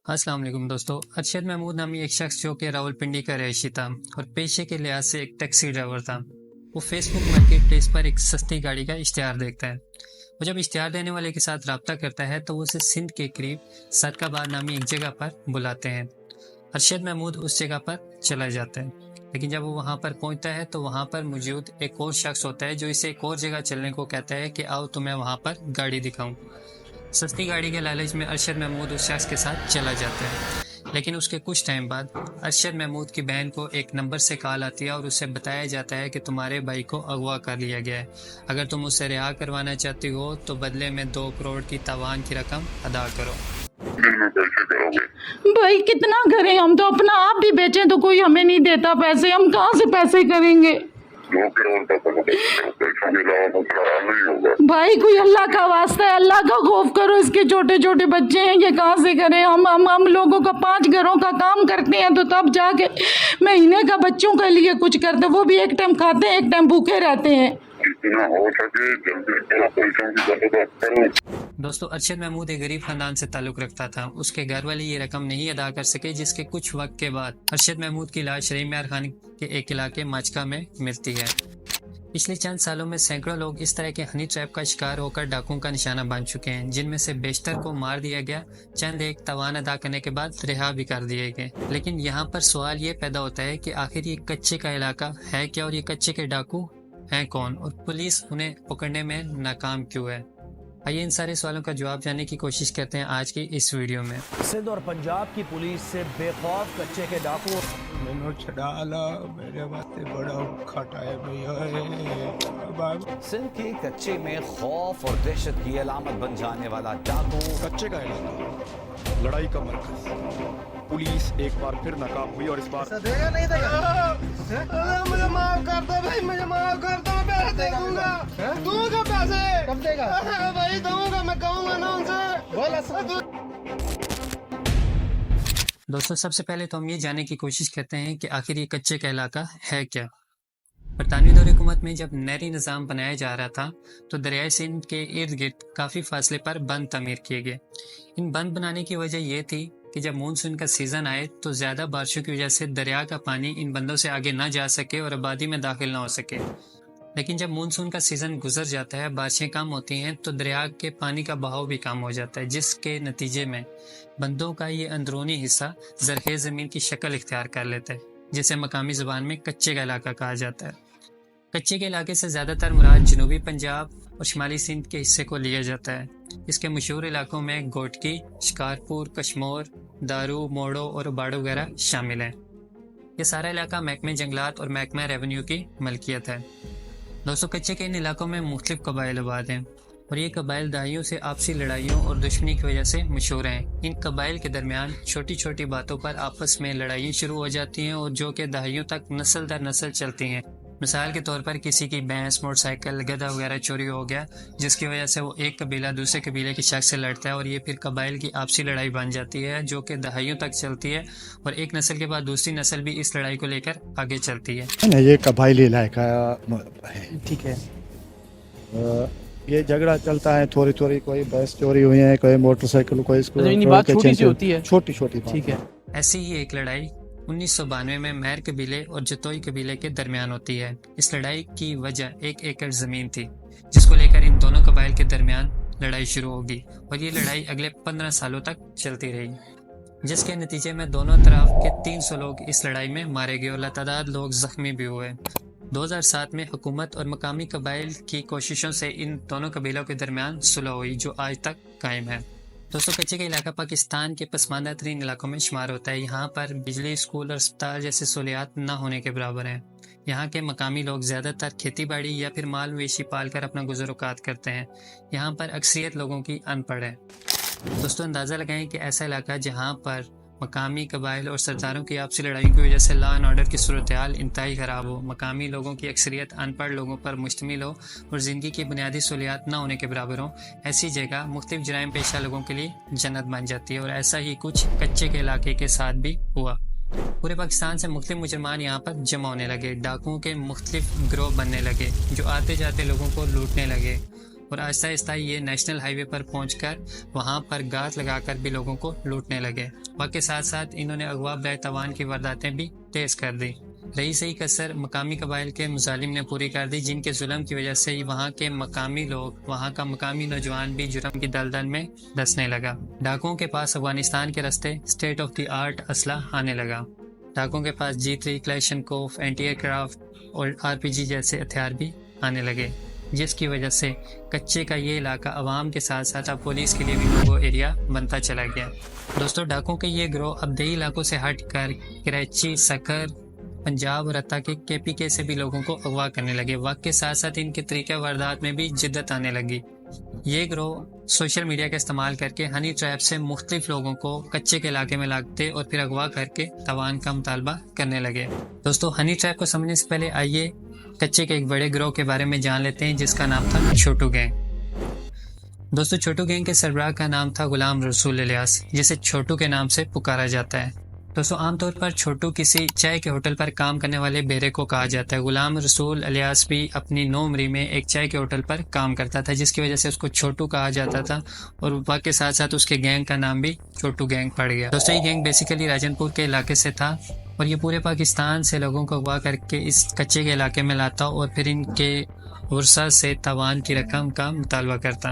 अस्सलाम वालेकुम दोस्तों। अरशद महमूद नामी एक शख्स जो कि रावलपिंडी का रहायशी था और पेशे के लिहाज से एक टैक्सी ड्राइवर था। वो फेसबुक मार्केट प्लेस पर एक सस्ती गाड़ी का इश्तिहार देखता है। वो जब इश्तिहार देने वाले के साथ रब्ता करता है तो वो उसे सिंध के करीब सदकाबाद नामी एक जगह पर बुलाते हैं। अरशद महमूद उस जगह पर चला जाता है, लेकिन जब वो वहाँ पर पहुँचता है तो वहाँ पर मौजूद एक और शख्स होता है जो इसे एक और जगह चलने को कहता है कि आओ तुम्हें वहाँ पर गाड़ी दिखाऊं। सस्ती गाड़ी के लालच में अरशद महमूद उस शख्स के साथ चला जाता है, लेकिन उसके कुछ टाइम बाद अरशद महमूद की बहन को एक नंबर से कॉल आती है और उसे बताया जाता है कि तुम्हारे भाई को अगवा कर लिया गया है। अगर तुम उसे रिहा करवाना चाहती हो तो बदले में 2 करोड़ की तावान की रकम अदा करो। भाई कितना करें, हम तो अपना आप भी बेचें तो कोई हमें नहीं देता पैसे, हम कहाँ से पैसे करेंगे भाई। कोई अल्लाह का वास्ता है, अल्लाह का खौफ करो, इसके छोटे छोटे बच्चे हैं, ये कहाँ से करें। हम लोगों का 5 घरों का काम करते हैं तो तब जाके महीने का बच्चों के लिए कुछ करते, वो भी एक टाइम खाते हैं एक टाइम भूखे रहते हैं। दोस्तों, अरशद महमूद एक गरीब खानदान से ताल्लुक रखता था। उसके घर वाले ये रकम नहीं अदा कर सके, जिसके कुछ वक्त के बाद अरशद महमूद की लाश रहीम यार खान के एक इलाके माचका में मिलती है। पिछले चंद सालों में सैकड़ों लोग इस तरह के हनी ट्रैप का शिकार होकर डाकुओं का निशाना बन चुके हैं, जिनमें से बेशतर को मार दिया गया, चंद एक तवान अदा करने के बाद रिहा भी कर दिए गए। लेकिन यहाँ पर सवाल ये पैदा होता है कि आखिर ये कच्चे का इलाका है क्या और ये कच्चे के डाकू हैं कौन, और पुलिस उन्हें पकड़ने में नाकाम क्यों है। आइए इन सारे सवालों का जवाब जानने की कोशिश करते हैं आज की इस वीडियो में। सिंध और पंजाब की पुलिस से बेखौफ कच्चे के डाकू मैंने छड़ाला मेरे वास्ते बड़ा खटा है भैया। सिंध के कच्चे में खौफ और दहशत की अलामत बन जाने वाला डाकू। कच्चे का इलाका, लड़ाई का मरकज। पुलिस एक बार फिर नाकाम हुई और इस बार देगा नहीं देगा। मुझे माफ कर दो भाई, मुझे माफ कर दो, मैं पैसे दूंगा पैसे। कब देगा भाई? दूंगा, मैं कहूंगा ना उनसे। बोला दोस्तों, सबसे पहले तो हम ये जानने की कोशिश करते हैं कि आखिर ये कच्चे का इलाका है क्या। बरतानवी दौर हुकूमत में जब नहरी निज़ाम बनाया जा रहा था तो दरियाए सिंध के इर्द गिर्द काफ़ी फासले पर बंद तामीर किए गए। इन बंद बनाने की वजह यह थी कि जब मानसून का सीज़न आए तो ज़्यादा बारिशों की वजह से दरिया का पानी इन बंदों से आगे ना जा सके और आबादी में दाखिल ना हो सके। लेकिन जब मानसून का सीज़न गुजर जाता है, बारिशें कम होती हैं तो दरिया के पानी का बहाव भी कम हो जाता है, जिसके नतीजे में बंदों का ये अंदरूनी हिस्सा ज़रख़ेज़ ज़मीन की शक्ल इख्तियार कर लेता है, जिसे मकामी ज़बान में कच्चे का इलाका कहा जाता है। कच्चे के इलाके से ज़्यादातर मुराद जनूबी पंजाब और शुमाली सिंध के हिस्से को लिया जाता है। इसके मशहूर इलाकों में गोटकी, शिकारपुर, कश्मोर, दारू, मोड़ो और बाड़ो वगैरह शामिल हैं। ये सारा इलाका महकमे जंगलात और महकमा रेवेन्यू की मलकियत है। दोस्तों, कच्चे के इन इलाकों में मुख्तलिफ कबाइल आबाद हैं और ये कबाइल दहाइयों से आपसी लड़ाइयों और दुश्मनी की वजह से मशहूर हैं। इन कबाइल के दरमियान छोटी छोटी बातों पर आपस में लड़ाइयाँ शुरू हो जाती हैं और जो कि दहाइयों तक नस्ल दर नस्ल चलती हैं। मिसाल के तौर पर किसी की भैंस, मोटरसाइकिल, गधा वगैरह चोरी हो गया, जिसकी वजह से वो एक कबीला दूसरे कबीले के शख्स से लड़ता है और ये फिर कबाइल की आपसी लड़ाई बन जाती है, जो कि दहाइयों तक चलती है और एक नस्ल के बाद दूसरी नस्ल भी इस लड़ाई को लेकर आगे चलती है। ये कबाइली इलाका है, ठीक है। ये झगड़ा चलता है, थोड़ी थोड़ी कोई भैंस चोरी हुई है, कोई मोटरसाइकिल, कोई बात छोटी सी होती है, छोटी छोटी, ठीक है। ऐसी ही एक लड़ाई 1992 में महर कबीले और जतोई कबीले के दरमियान होती है। इस लड़ाई की वजह 1 एकड़ ज़मीन थी, जिसको लेकर इन दोनों कबाइल के दरमियान लड़ाई शुरू होगी और ये लड़ाई अगले 15 सालों तक चलती रही, जिसके नतीजे में दोनों तरफ के 300 लोग इस लड़ाई में मारे गए और लातादाद लोग जख्मी भी हुए। 2007 में हुकूमत और मकामी कबाइल की कोशिशों से इन दोनों कबीलों के दरमियान सुलह हुई, जो आज तक कायम है। दोस्तों, कच्चे का इलाका पाकिस्तान के पसमानदा तरीन इलाकों में शुमार होता है। यहाँ पर बिजली, स्कूल और अस्पताल जैसे सहूलियात न होने के बराबर हैं। यहाँ के मकामी लोग ज़्यादातर खेती बाड़ी या फिर माल मवेशी पाल कर अपना गुज़र-औक़ात करते हैं। यहाँ पर अक्सरियत लोगों की अनपढ़ है। दोस्तों, अंदाज़ा लगाएं कि ऐसा इलाका जहाँ पर मकामी कबाइल और सरदारों की आपसी लड़ाई की वजह से लॉ एंड ऑर्डर की सूरत हाल इंतहाई ख़राब हो, मकामी लोगों की अक्सरियत अनपढ़ लोगों पर मुश्तमिल हो और ज़िंदगी की बुनियादी सहूलियात न होने के बराबर हो, ऐसी जगह मुख्तलिफ जराइम पेशा लोगों के लिए जन्नत बन जाती है। और ऐसा ही कुछ कच्चे के इलाके के साथ भी हुआ। पूरे पाकिस्तान से मुख्तलिफ मुजरमान यहाँ पर जमा होने लगे, डाकुओं के मुख्तलिफ गिरोह बनने लगे जो आते जाते लोगों को लूटने लगे اور آہستہ آہستہ یہ نیشنل ہائی وے پر پہنچ کر وہاں پر گھات لگا کر بھی لوگوں کو لوٹنے لگے۔ وقت کے ساتھ ساتھ انہوں نے اغوا برائے تاوان کی وارداتیں بھی تیز کر دی۔ رہی سہی کسر مقامی قبائل کے مظالم نے پوری کر دی، جن کے ظلم کی وجہ سے وہاں کے مقامی لوگ، وہاں کا مقامی نوجوان بھی جرم کی دلدل میں دھنسنے لگا۔ ڈاکوؤں کے پاس افغانستان کے راستے اسٹیٹ آف دی آرٹ اسلحہ آنے لگا۔ ڈاکوؤں کے پاس G3 کلیشنکوف، اینٹی ایئر کرافٹ اور RPG جیسے ہتھیار بھی آنے لگے، جس کی وجہ سے کچے کا یہ علاقہ عوام کے ساتھ ساتھ اب پولیس کے لیے بھی نو ایریا بنتا چلا گیا۔ دوستو، ڈاکوؤں کے یہ گروہ اب دیہی علاقوں سے ہٹ کر کراچی، سکر، پنجاب اور حتیٰ کہ KPK سے بھی لوگوں کو اغوا کرنے لگے۔ وقت کے ساتھ ساتھ ان کے طریقہ واردات میں بھی جدت آنے لگی۔ یہ گروہ سوشل میڈیا کا استعمال کر کے ہنی ٹریپ سے مختلف لوگوں کو کچے کے علاقے میں لاتے اور پھر اغوا کر کے تاوان کا مطالبہ کرنے لگے۔ دوستو، ہنی ٹریپ کو سمجھنے سے پہلے آئیے کچے کے ایک بڑے گروہ کے بارے میں جان لیتے ہیں، جس کا نام تھا چھوٹو گینگ۔ دوستو، چھوٹو گینگ کے سربراہ کا نام تھا غلام رسول الیاس، جسے چھوٹو کے نام سے پکارا جاتا ہے۔ دوستو، عام طور پر چھوٹو کسی چائے کے ہوٹل پر کام کرنے والے بیرے کو کہا جاتا ہے۔ غلام رسول الیاس بھی اپنی نوعمری میں ایک چائے کے ہوٹل پر کام کرتا تھا، جس کی وجہ سے اس کو چھوٹو کہا جاتا تھا، اور وقت کے ساتھ ساتھ اس کے گینگ کا نام بھی چھوٹو گینگ پڑ گیا۔ دوستو، یہ گینگ بیسیکلی راجن پور کے علاقے سے تھا اور یہ پورے پاکستان سے لوگوں کو اغوا کر کے اس کچے کے علاقے میں لاتا اور پھر ان کے ورثہ سے تاوان کی رقم کا مطالبہ کرتا۔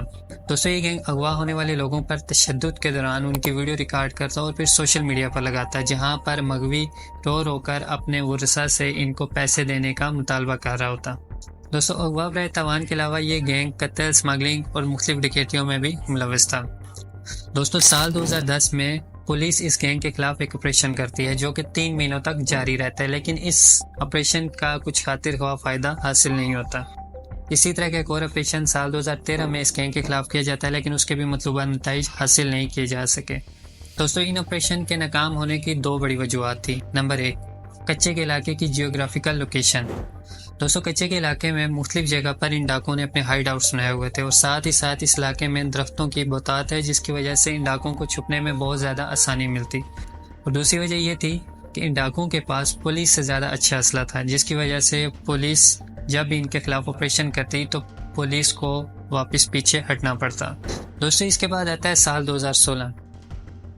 دوستو، یہ گینگ اغوا ہونے والے لوگوں پر تشدد کے دوران ان کی ویڈیو ریکارڈ کرتا اور پھر سوشل میڈیا پر لگاتا، جہاں پر مغوی رو رو کر اپنے ورثہ سے ان کو پیسے دینے کا مطالبہ کر رہا ہوتا۔ دوستو، اغوا برائے تاوان کے علاوہ یہ گینگ قتل، اسمگلنگ اور مختلف ڈکیتیوں میں بھی ملوث تھا۔ دوستو، سال 2010 میں پولیس اس گینگ کے خلاف ایک آپریشن کرتی ہے، جو کہ 3 مہینوں تک جاری رہتا ہے، لیکن اس آپریشن کا کچھ خاطر خواہ فائدہ حاصل نہیں ہوتا۔ اسی طرح کا ایک اور آپریشن سال 2013 میں اس گینگ کے خلاف کیا جاتا ہے، لیکن اس کے بھی مطلوبہ نتائج حاصل نہیں کیے جا سکے۔ دوستو، ان آپریشن کے ناکام ہونے کی 2 بڑی وجوہات تھی۔ نمبر 1، کچے کے علاقے کی جیوگرافیکل لوکیشن۔ دوستو، کچے کے علاقے میں مختلف جگہ پر ان ڈاکوؤں نے اپنے ہائیڈ آؤٹس بنائے ہوئے تھے، اور ساتھ ہی ساتھ اس علاقے میں درختوں کی بہتات ہے، جس کی وجہ سے ان ڈاکوؤں کو چھپنے میں بہت زیادہ آسانی ملتی۔ اور دوسری وجہ یہ تھی کہ ان ڈاکوؤں کے پاس پولیس سے زیادہ اچھا اسلحہ تھا، جس کی وجہ سے پولیس جب ان کے خلاف آپریشن کرتی تو پولیس کو واپس پیچھے ہٹنا پڑتا۔ دوستو، اس کے بعد آتا ہے سال 2016۔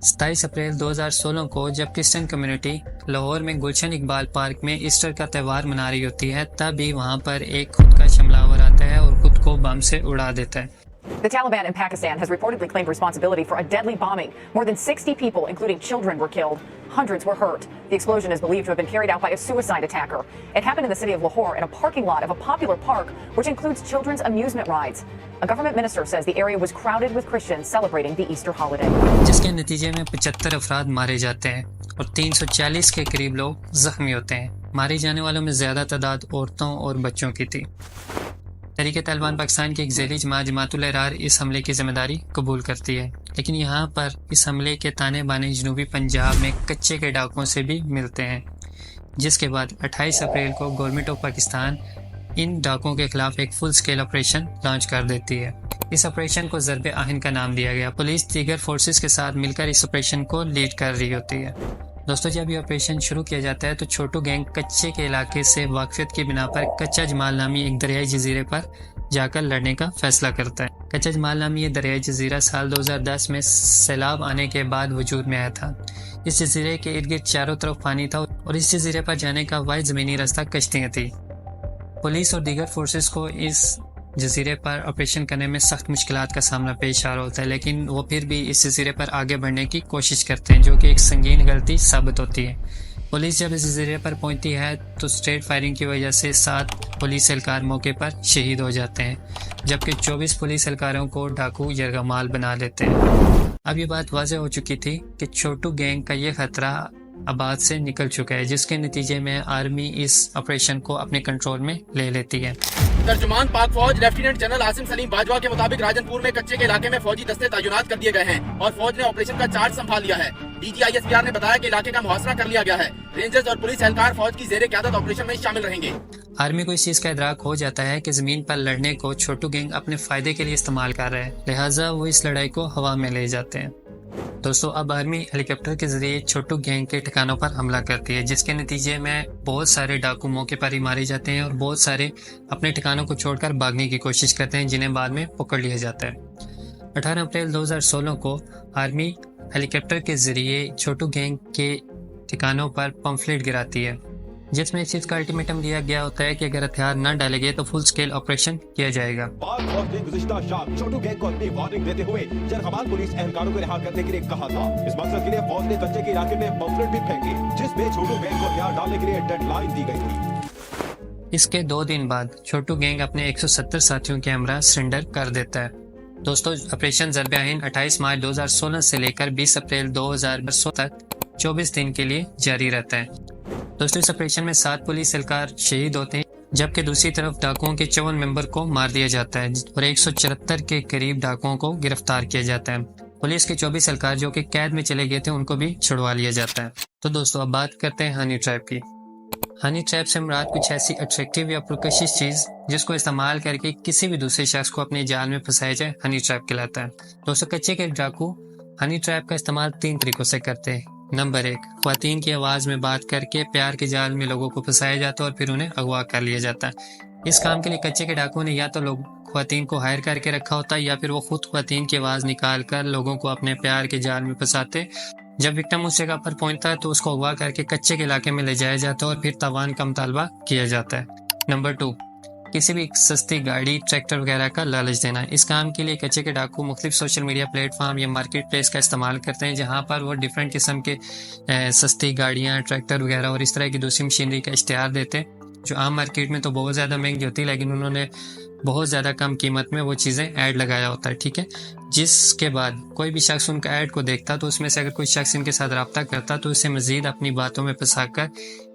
27 اپریل 2016 کو جب کرسچن کمیونٹی لاہور میں گلشن اقبال پارک میں ایسٹر کا تہوار منا رہی ہوتی ہے، تب ہی وہاں پر ایک خود کا حملہ آور آتا ہے اور خود کو بم سے اڑا دیتا ہے۔ The Taliban in Pakistan has reportedly claimed responsibility for a deadly bombing. More than 60 people, including children, were killed. Hundreds were hurt. The explosion is believed to have been carried out by a suicide attacker. It happened in the city of Lahore in a parking lot of a popular park, which includes children's amusement rides. A government minister says the area was crowded with Christians celebrating the Easter holiday. جس کے نتیجے میں 75 افراد مارے جاتے ہیں اور 340 کے قریب لوگ زخمی ہوتے ہیں۔ مارے جانے والوں میں زیادہ تعداد عورتوں اور بچوں کی تھی۔ تحریک طالبان پاکستان کی ایک ذیلی جماعت جماعت الحرار اس حملے کی ذمہ داری قبول کرتی ہے، لیکن یہاں پر اس حملے کے تانے بانے جنوبی پنجاب میں کچے کے ڈاکوؤں سے بھی ملتے ہیں، جس کے بعد 28 اپریل کو گورنمنٹ آف پاکستان ان ڈاکوؤں کے خلاف ایک فل سکیل آپریشن لانچ کر دیتی ہے۔ اس آپریشن کو ضرب آہن کا نام دیا گیا۔ پولیس دیگر فورسز کے ساتھ مل کر اس آپریشن کو لیڈ کر رہی ہوتی ہے۔ دوستو، جب یہ آپریشن شروع کیا جاتا ہے تو چھوٹو گینگ کچے کے علاقے سے واقفیت کی بنا پر کچا جمال نامی ایک دریائی جزیرے پر جا کر لڑنے کا فیصلہ کرتا ہے۔ کچا جمال نامی یہ دریائی جزیرہ سال 2010 میں سیلاب آنے کے بعد وجود میں آیا تھا۔ اس جزیرے کے ارد گرد چاروں طرف پانی تھا اور اس جزیرے پر جانے کا واحد زمینی راستہ کشتیاں تھیں۔ پولیس اور دیگر فورسز کو اس جزیرے پر آپریشن کرنے میں سخت مشکلات کا سامنا پیش آ رہا ہوتا ہے، لیکن وہ پھر بھی اس جزیرے پر آگے بڑھنے کی کوشش کرتے ہیں، جو کہ ایک سنگین غلطی ثابت ہوتی ہے۔ پولیس جب اس جزیرے پر پہنچتی ہے تو اسٹریٹ فائرنگ کی وجہ سے 7 پولیس اہلکار موقع پر شہید ہو جاتے ہیں، جبکہ 24 پولیس اہلکاروں کو ڈاکو یرغمال بنا لیتے ہیں۔ اب یہ بات واضح ہو چکی تھی کہ چھوٹو گینگ کا یہ خطرہ آباد سے نکل چکا ہے، جس کے نتیجے میں آرمی اس آپریشن کو اپنے کنٹرول میں لے لیتی ہے۔ ترجمان پاک فوج لیفٹیننٹ جنرل عاصم سلیم باجوہ کے مطابق راجن پور میں کچے کے علاقے میں فوجی دستے تعینات کر دیے گئے ہیں اور فوج نے آپریشن کا چارج سنبھال لیا ہے۔ DGISPR نے بتایا کہ علاقے کا محاصرہ کر لیا گیا ہے۔ رینجرز اور پولیس اہلکار فوج کی زیر قیادت آپریشن میں شامل رہیں گے۔ آرمی کو اس چیز کا ادراک ہو جاتا ہے کہ زمین پر لڑنے کو چھوٹو گینگ اپنے فائدے کے لیے استعمال کر رہے ہیں، لہٰذا وہ اس لڑائی کو ہوا میں لے جاتے ہیں۔ दोस्तों अब आर्मी हेलीकॉप्टर के जरिए छोटू गैंग के ठिकानों पर हमला करती है, जिसके नतीजे में बहुत सारे डाकू मौके पर ही मारे जाते हैं और बहुत सारे अपने ठिकानों को छोड़कर भागने की कोशिश करते हैं, जिन्हें बाद में पकड़ लिया जाता है। 18 अप्रैल 2016 को आर्मी हेलीकॉप्टर के जरिए छोटू गैंग के ठिकानों पर पंफलेट गिराती है, जिसमें इस चीज का अल्टीमेटम दिया गया होता है कि अगर हथियार न डाले गए तो फुल स्केल ऑपरेशन किया जाएगा। पाक फौज ने गुज़िश्ता शाम छोटू गैंग को अपनी वार्निंग देते हुए जरहमान पुलिस एहलकारों को रिहा करने के लिए कहा था। इस मकसद के लिए फौज ने कच्चे के इलाके में पंफलेट भी फेंके, जिसमें छोटू गैंग को हथियार डालने के लिए डेडलाइन दी गई थी। इसके 2 दिन बाद छोटू गैंग अपने 170 साथियों के हमरा सरेंडर कर देता है। दोस्तों ऑपरेशन ज़रबे आहिन 28 मार्च 2016 से लेकर 20 अप्रैल 2016 तक 24 दिन के लिए जारी रहता है। दोस्तों इस ऑपरेशन में 7 पुलिस एहलकार शहीद होते हैं, जबकि दूसरी तरफ डाकुओं के 54 मेंबर को मार दिया जाता है और 174 के करीब डाकुओं को गिरफ्तार किया जाता है। पुलिस के 24 एहलकार जो कि कैद में चले गए थे उनको भी छुड़वा लिया जाता है। तो दोस्तों अब बात करते हैं हनी ट्रैप की। हनी ट्रैप से मुराद कुछ ऐसी अट्रैक्टिव या पुरकशिश चीज जिसको इस्तेमाल करके किसी भी दूसरे शख्स को अपने जाल में फंसाया जाए, हनी ट्रैप कहलाता है। दोस्तों कच्चे के डाकू हनी ट्रैप का इस्तेमाल 3 तरीकों से करते हैं। नंबर 1, ख्वातीन की आवाज में बात करके प्यार के जाल में लोगों को फंसाया जाता है और फिर उन्हें अगवा कर लिया जाता है। इस काम के लिए कच्चे के डाकुओं ने या तो लोग ख्वातीन को हायर करके रखा होता है या फिर वो खुद ख्वातीन की आवाज निकाल कर लोगों को अपने प्यार के जाल में फंसाते। जब विक्टिम उस जगह पर पहुंचता है तो उसको अगवा करके कच्चे के इलाके में ले जाया जाता है और फिर तावान का मुतालबा किया जाता है। नंबर 2, किसी भी सस्ती गाड़ी, ट्रैक्टर वगैरह का लालच देना। इस काम के लिए कच्चे के डाकू मुख्तलिफ सोशल मीडिया प्लेटफॉर्म या मार्केट प्लेस का इस्तेमाल करते हैं, जहां पर वो डिफरेंट किस्म के सस्ती गाड़ियां, ट्रैक्टर वगैरह और इस तरह की दूसरी मशीनरी का इश्तिहार देते हैं, जो आम मार्केट में तो बहुत ज़्यादा महंगी होती है, लेकिन उन्होंने बहुत ज़्यादा कम कीमत में वो चीज़ें ऐड लगाया होता है। ठीक है, जिसके बाद कोई भी शख्स उनका ऐड को देखता तो उसमें से अगर कोई शख्स इनके साथ रब्ता करता तो उसे मज़ीद अपनी बातों में फंसाकर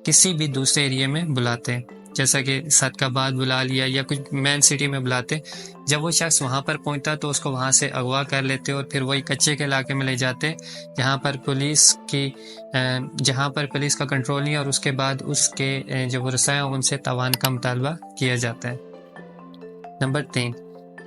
किसी भी दूसरे एरिया में बुलाते हैं, जैसा कि सदकाबाद बुला लिया या कुछ मेन सिटी में बुलाते। जब वो शख्स वहाँ पर पहुँचता तो उसको वहाँ से अगवा कर लेते और फिर वही कच्चे के इलाके में ले जाते जहाँ पर पुलिस का कंट्रोल नहीं, और उसके बाद उसके जो वरसाए उनसे तावान का मुतालबा किया जाता है। नंबर 3,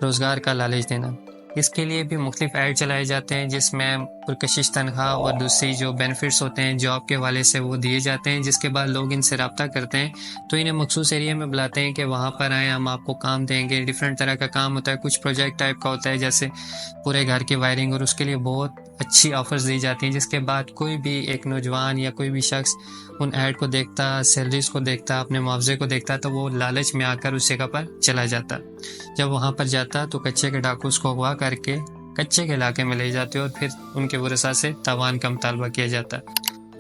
रोज़गार का लालच देना। इसके लिए भी मुख्तलिफ ऐड चलाए जाते हैं, जिसमें पुरकशिश तनख्वाह और दूसरी जो बेनिफिट्स होते हैं जॉब के हवाले से वो दिए जाते हैं, जिसके बाद लोग इनसे रब्ता करते हैं तो इन्हें मखसूस एरिया में बुलाते हैं कि वहाँ पर आएँ, हम आपको काम देंगे। डिफरेंट तरह का काम होता है, कुछ प्रोजेक्ट टाइप का होता है जैसे पूरे घर की वायरिंग, और उसके लिए बहुत अच्छी ऑफर्स दी जाती हैं, जिसके बाद कोई भी एक नौजवान या कोई भी शख्स उन ऐड को देखता, सैलरीज को देखता, अपने मुआवजे को देखता तो वो लालच में आकर उस जगह पर चला जाता। जब वहाँ पर जाता तो कच्चे के डाकू उसको अगवा करके कच्चे के इलाके में ले जाते और फिर उनके वरसा से तावान का मुतालबा किया जाता।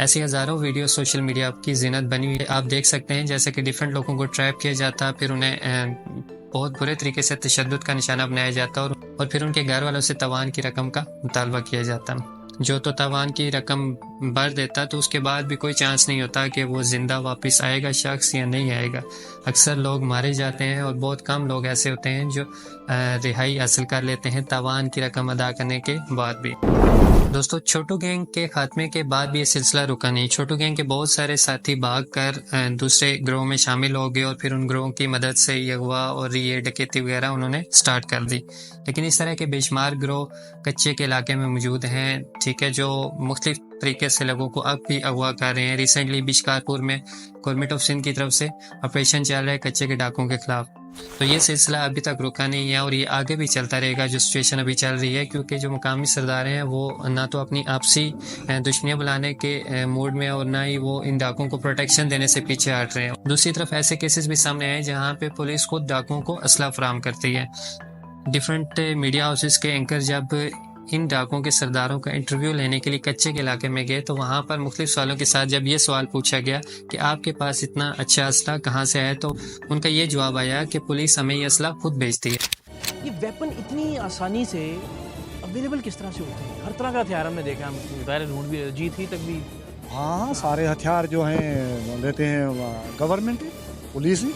ऐसी हज़ारों वीडियो सोशल मीडिया की ज़ीनत बनी हुई है, आप देख सकते हैं, जैसे कि डिफरेंट लोगों को ट्रैप किया जाता, फिर उन्हें बहुत बुरे तरीके से तशद्दुद का निशाना बनाया जाता और फिर उनके घर वालों से तावान की रकम का मुतालबा किया जाता। जो तो तावान की रकम भर देता तो उसके बाद भी कोई चांस नहीं होता कि वो ज़िंदा वापस आएगा शख्स या नहीं आएगा। अक्सर लोग मारे जाते हैं और बहुत कम लोग ऐसे होते हैं जो रिहाई हासिल कर लेते हैं तावान की रकम अदा करने के बाद भी। दोस्तों छोटू गैंग के खात्मे के बाद भी ये सिलसिला रुका नहीं। छोटू गैंग के बहुत सारे साथी भाग कर दूसरे ग्रोह में शामिल हो गए और फिर उन ग्रोह की मदद से अगवा और ये डकैती वगैरह उन्होंने स्टार्ट कर दी। लेकिन इस तरह के बेशुमार ग्रोह कच्चे के इलाके में मौजूद हैं, ठीक है, जो मुख्तलिफ तरीके से लोगों को अब भी अगवा कर रहे हैं। रिसेंटली बिशकारपुर में गवर्नमेंट ऑफ सिंध की तरफ से ऑपरेशन चल रहा है कच्चे के डाकुओं के खिलाफ। तो ये सिलसिला अभी तक रुका नहीं है और ये आगे भी चलता रहेगा जो सिचुएशन अभी चल रही है, क्योंकि जो मुकामी सरदार हैं वो ना तो अपनी आपसी दुश्मनियां बुलाने के मूड में और ना ही वो इन डाकुओं को प्रोटेक्शन देने से पीछे हट रहे हैं। दूसरी तरफ ऐसे केसेस भी सामने आए जहाँ पे पुलिस खुद डाकुओं को असला फराहम करती है। डिफरेंट मीडिया हाउसेस के एंकर जब इन डाकुओं के सरदारों का इंटरव्यू लेने के लिए कच्चे के इलाके में गए तो वहाँ पर मुख्तलिफ सवालों के साथ जब ये सवाल पूछा गया कि आपके पास इतना अच्छा असला कहाँ से आया, तो उनका ये जवाब आया कि पुलिस हमें ये असला खुद भेजती है। ये वेपन इतनी आसानी से अवेलेबल किस तरह से होते हैं? हर तरह का हथियार हमने देखा, हम ढूंढ भी G3 तक भी। हाँ, सारे हथियार जो हैं लेते हैं गवर्नमेंट, पुलिस ही।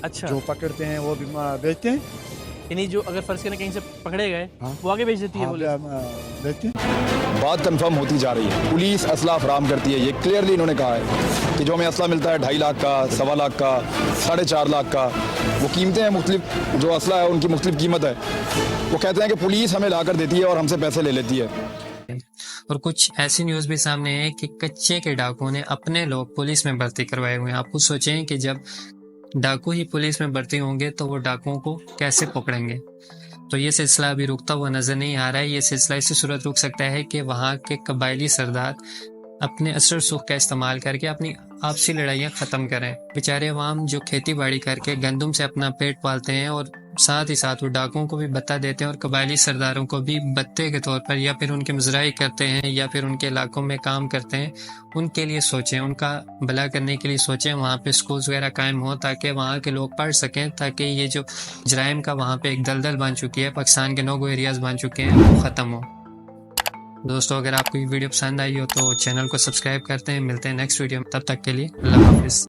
अच्छा, जो पकड़ते हैं वो भी बेचते हैं। यानी जो अगर फर्ज करें कहीं से पकड़े गए वो आगे भेज देती है बेचते हैं। बात कंफर्म होती जा रही है, पुलिस असला फराम करती है। ये क्लियरली इन्होंने कहा है कि जो हमें असला मिलता है 2.5 लाख का, 1.25 लाख का, 4.5 लाख का, वो कीमतें हैं मुख्तलिफ, जो असला है उनकी मुख्तलिफ कीमत है। वो कहते हैं कि पुलिस हमें ला कर देती है और हमसे पैसे ले लेती है। और कुछ ऐसी न्यूज़ भी सामने है कि कच्चे के डाकुओं ने अपने लोग पुलिस में भर्ती करवाए हुए हैं। आप खुद सोचें कि जब डाकू ही पुलिस में भर्ती होंगे तो वो डाकुओं को कैसे पकड़ेंगे। तो ये सिलसिला अभी रुकता हुआ नज़र नहीं आ रहा है। ये सिलसिला इसी सूरत रुक सकता है कि वहाँ के कबायली सरदार अपने असर सुख का इस्तेमाल करके अपनी आपसी लड़ाइयाँ ख़त्म करें। बेचारे अवाम जो खेती बाड़ी करके गंदम से अपना पेट पालते हैं और साथ ही साथ वो डाकुओं को भी बता देते हैं और कबायली सरदारों को भी बत्ते के तौर पर या फिर उनकी मुजराई करते हैं या फिर उनके इलाकों में काम करते हैं, उनके लिए सोचें, उनका भला करने के लिए सोचें। वहाँ पे स्कूल्स वगैरह कायम हो ताकि वहाँ के लोग पढ़ सकें, ताकि ये जो जराइम का वहाँ पे एक दलदल बन चुकी है, पाकिस्तान के 9 एरियाज बन चुके हैं, वो ख़त्म हो। दोस्तों अगर आपको ये वीडियो पसंद आई हो तो चैनल को सब्सक्राइब करते हैं। मिलते हैं नेक्स्ट वीडियो में, तब तक के लिए अल्लाह हाफिज़।